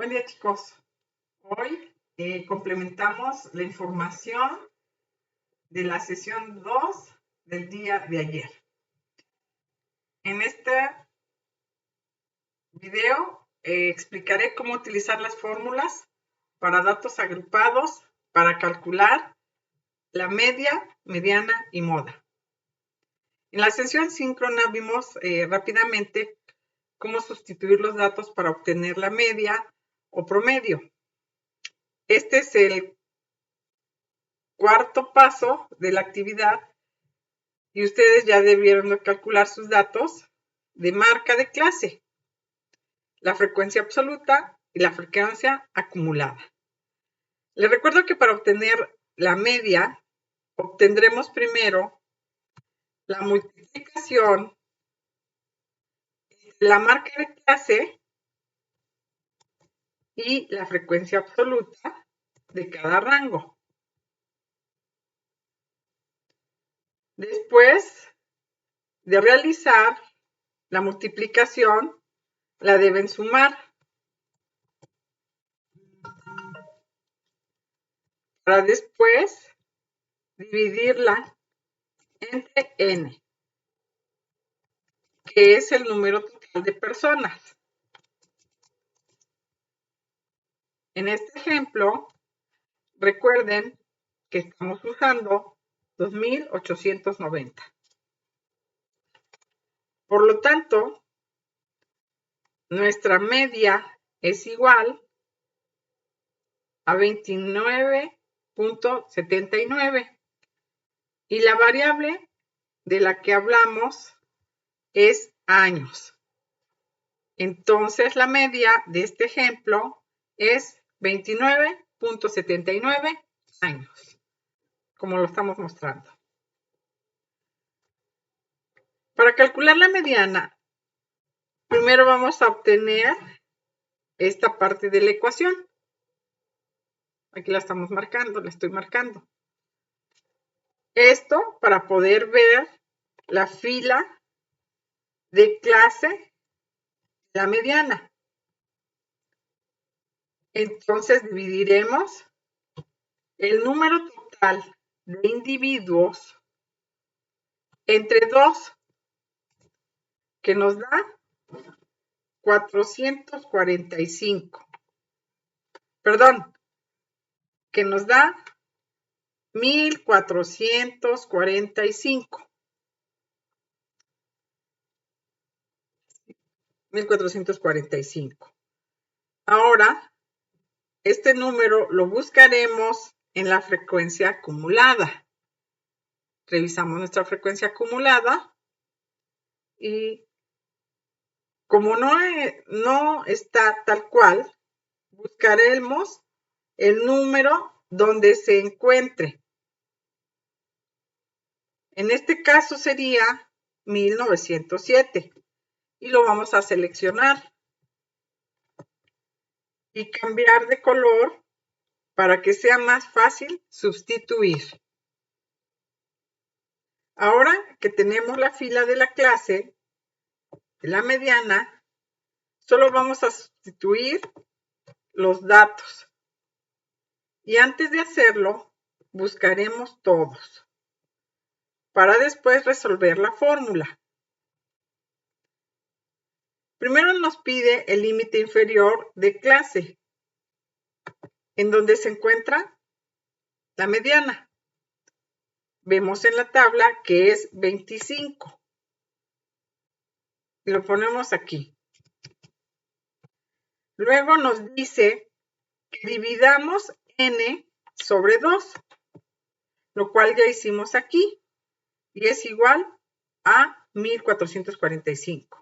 Buen día, chicos. Hoy complementamos la información de la sesión 2 del día de ayer. En este video explicaré cómo utilizar las fórmulas para datos agrupados para calcular la media, mediana y moda. En la sesión síncrona vimos rápidamente cómo sustituir los datos para obtener la media o promedio. Este es el cuarto paso de la actividad y ustedes ya debieron calcular sus datos de marca de clase, la frecuencia absoluta y la frecuencia acumulada. Les recuerdo que para obtener la media, obtendremos primero la multiplicación de la marca de clase y la frecuencia absoluta de cada rango. Después de realizar la multiplicación, la deben sumar para después dividirla entre n, que es el número total de personas. En este ejemplo, recuerden que estamos usando 2890. Por lo tanto, nuestra media es igual a 29.79 y la variable de la que hablamos es años. Entonces, la media de este ejemplo es 29.79 años, como lo estamos mostrando. Para calcular la mediana, primero vamos a obtener esta parte de la ecuación. Aquí la estamos marcando, la estoy marcando. Esto para poder ver la fila de clase, la mediana. Entonces dividiremos el número total de individuos entre 2, que nos da 445. Perdón, que nos da 1445. 1445. Ahora, este número lo buscaremos en la frecuencia acumulada. Revisamos nuestra frecuencia acumulada y como no está tal cual, buscaremos el número donde se encuentre. En este caso sería 1907 y lo vamos a seleccionar y cambiar de color para que sea más fácil sustituir. Ahora que tenemos la fila de la clase, de la mediana, solo vamos a sustituir los datos. Y antes de hacerlo, buscaremos todos, para después resolver la fórmula. Primero nos pide el límite inferior de clase, en donde se encuentra la mediana. Vemos en la tabla que es 25. Y lo ponemos aquí. Luego nos dice que dividamos n sobre 2, lo cual ya hicimos aquí, y es igual a 1445.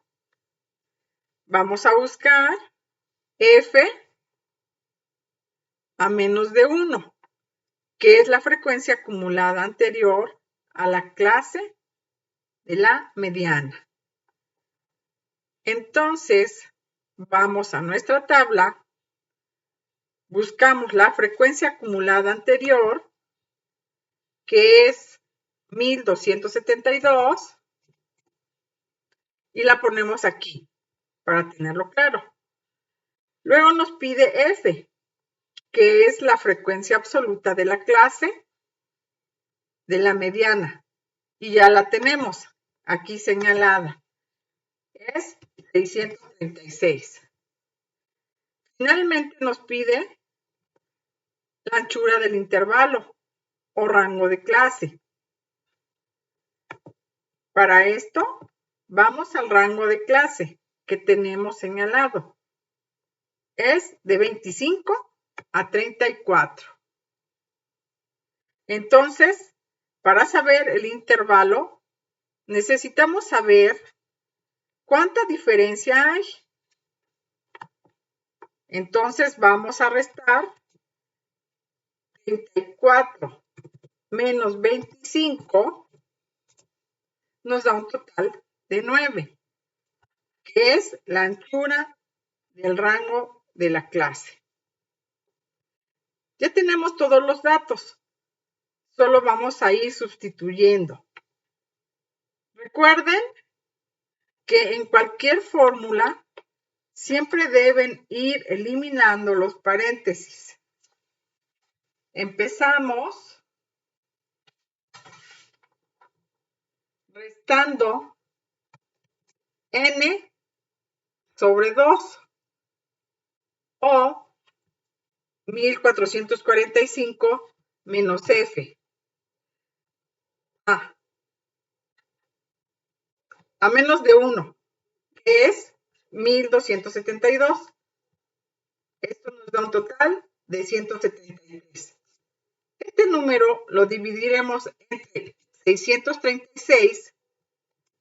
Vamos a buscar f a menos de 1, que es la frecuencia acumulada anterior a la clase de la mediana. Entonces, vamos a nuestra tabla, buscamos la frecuencia acumulada anterior, que es 1272, y la ponemos aquí, para tenerlo claro. Luego nos pide F, que es la frecuencia absoluta de la clase de la mediana. Y ya la tenemos aquí señalada. Es 636. Finalmente nos pide la anchura del intervalo o rango de clase. Para esto, vamos al rango de clase que tenemos señalado. Es de 25 a 34. Entonces, para saber el intervalo, necesitamos saber cuánta diferencia hay. Entonces, vamos a restar 34 menos 25 nos da un total de 9, que es la anchura del rango de la clase. Ya tenemos todos los datos, solo vamos a ir sustituyendo. Recuerden que en cualquier fórmula siempre deben ir eliminando los paréntesis. Empezamos restando n sobre 2 o 1445 menos f. A menos de 1, que es 1272. Esto nos da un total de 173. Este número lo dividiremos entre 636,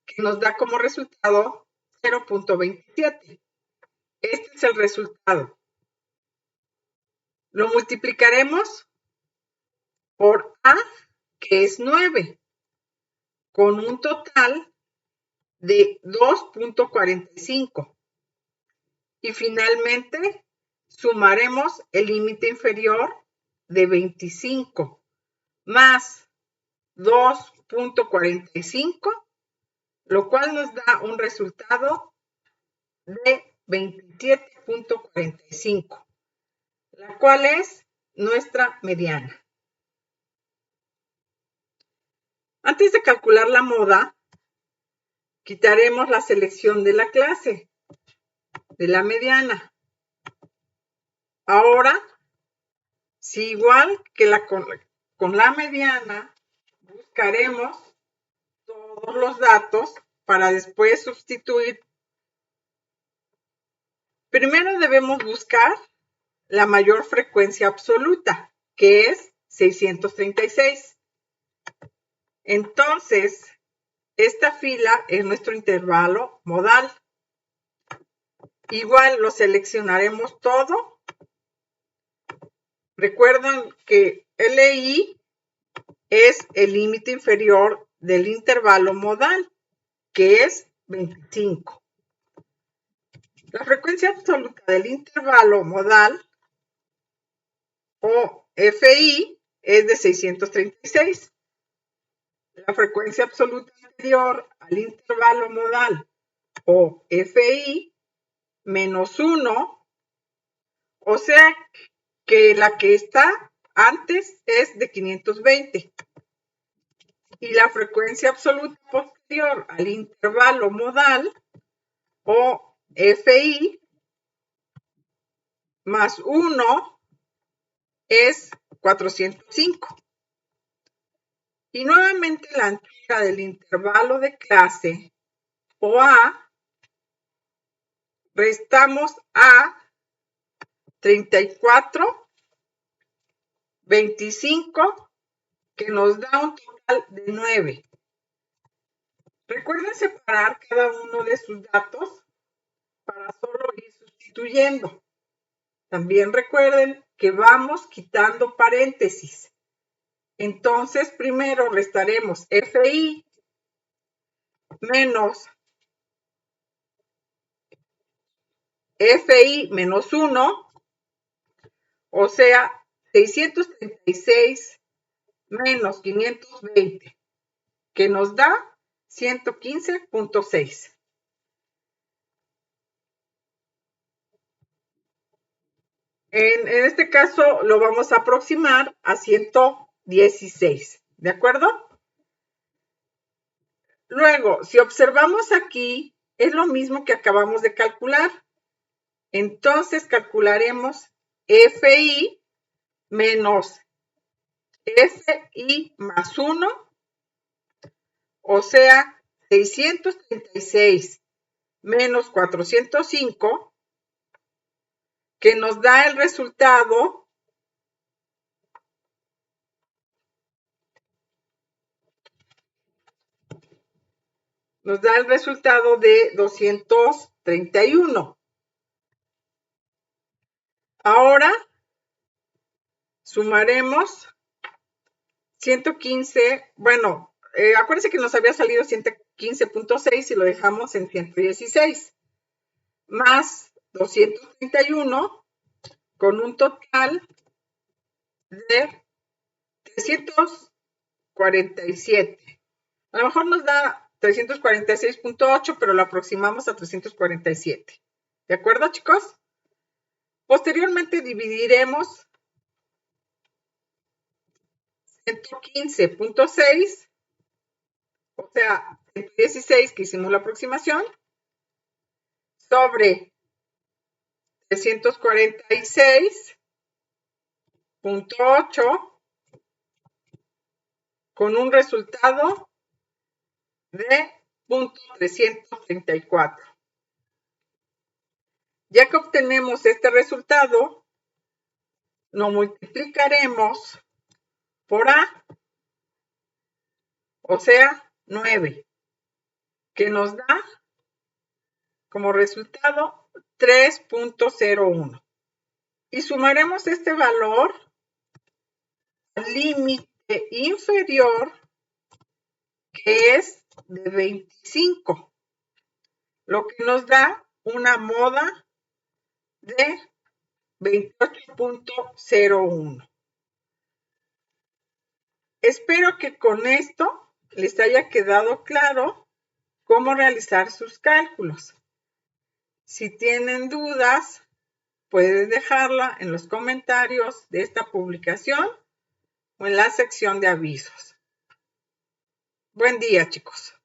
que nos da como resultado 0.27. Este es el resultado. Lo multiplicaremos por A, que es 9, con un total de 2.45. Y finalmente sumaremos el límite inferior de 25 más 2.45, lo cual nos da un resultado de 27.45, la cual es nuestra mediana. Antes de calcular la moda, quitaremos la selección de la clase, de la mediana. Ahora, si igual que con la mediana, buscaremos todos los datos para después sustituir. Primero debemos buscar la mayor frecuencia absoluta, que es 636. Entonces, esta fila es nuestro intervalo modal. Igual lo seleccionaremos todo. Recuerden que LI es el límite inferior del intervalo modal, que es 25. La frecuencia absoluta del intervalo modal, o FI, es de 636. La frecuencia absoluta anterior al intervalo modal, o FI, menos 1, o sea que la que está antes es de 520. Y la frecuencia absoluta posterior al intervalo modal, o FI, más 1 es 405. Y nuevamente la anchura del intervalo de clase, o A, restamos a 34, 25, que nos da un total de 9. Recuerden separar cada uno de sus datos para solo ir sustituyendo. También recuerden que vamos quitando paréntesis. Entonces, primero restaremos FI menos FI menos 1, o sea, 636 menos 520, que nos da 115.6. En este caso lo vamos a aproximar a 116, ¿de acuerdo? Luego, si observamos aquí, es lo mismo que acabamos de calcular. Entonces calcularemos FI menos FI más 1, o sea, 636 menos 405, que nos da el resultado de 231. Ahora sumaremos 115, bueno, acuérdense que nos había salido 115.6 y lo dejamos en 116, más 231, con un total de 347. A lo mejor nos da 346.8, pero lo aproximamos a 347. ¿De acuerdo, chicos? Posteriormente dividiremos 115.6, o sea, 116 que hicimos la aproximación, sobre 346.8, con un resultado de 0.334. Ya que obtenemos este resultado, lo multiplicaremos por A, o sea, 9, que nos da como resultado 3.01. Y sumaremos este valor al límite inferior, que es de 25, lo que nos da una moda de 28.01. Espero que con esto les haya quedado claro cómo realizar sus cálculos. Si tienen dudas, pueden dejarla en los comentarios de esta publicación o en la sección de avisos. Buen día, chicos.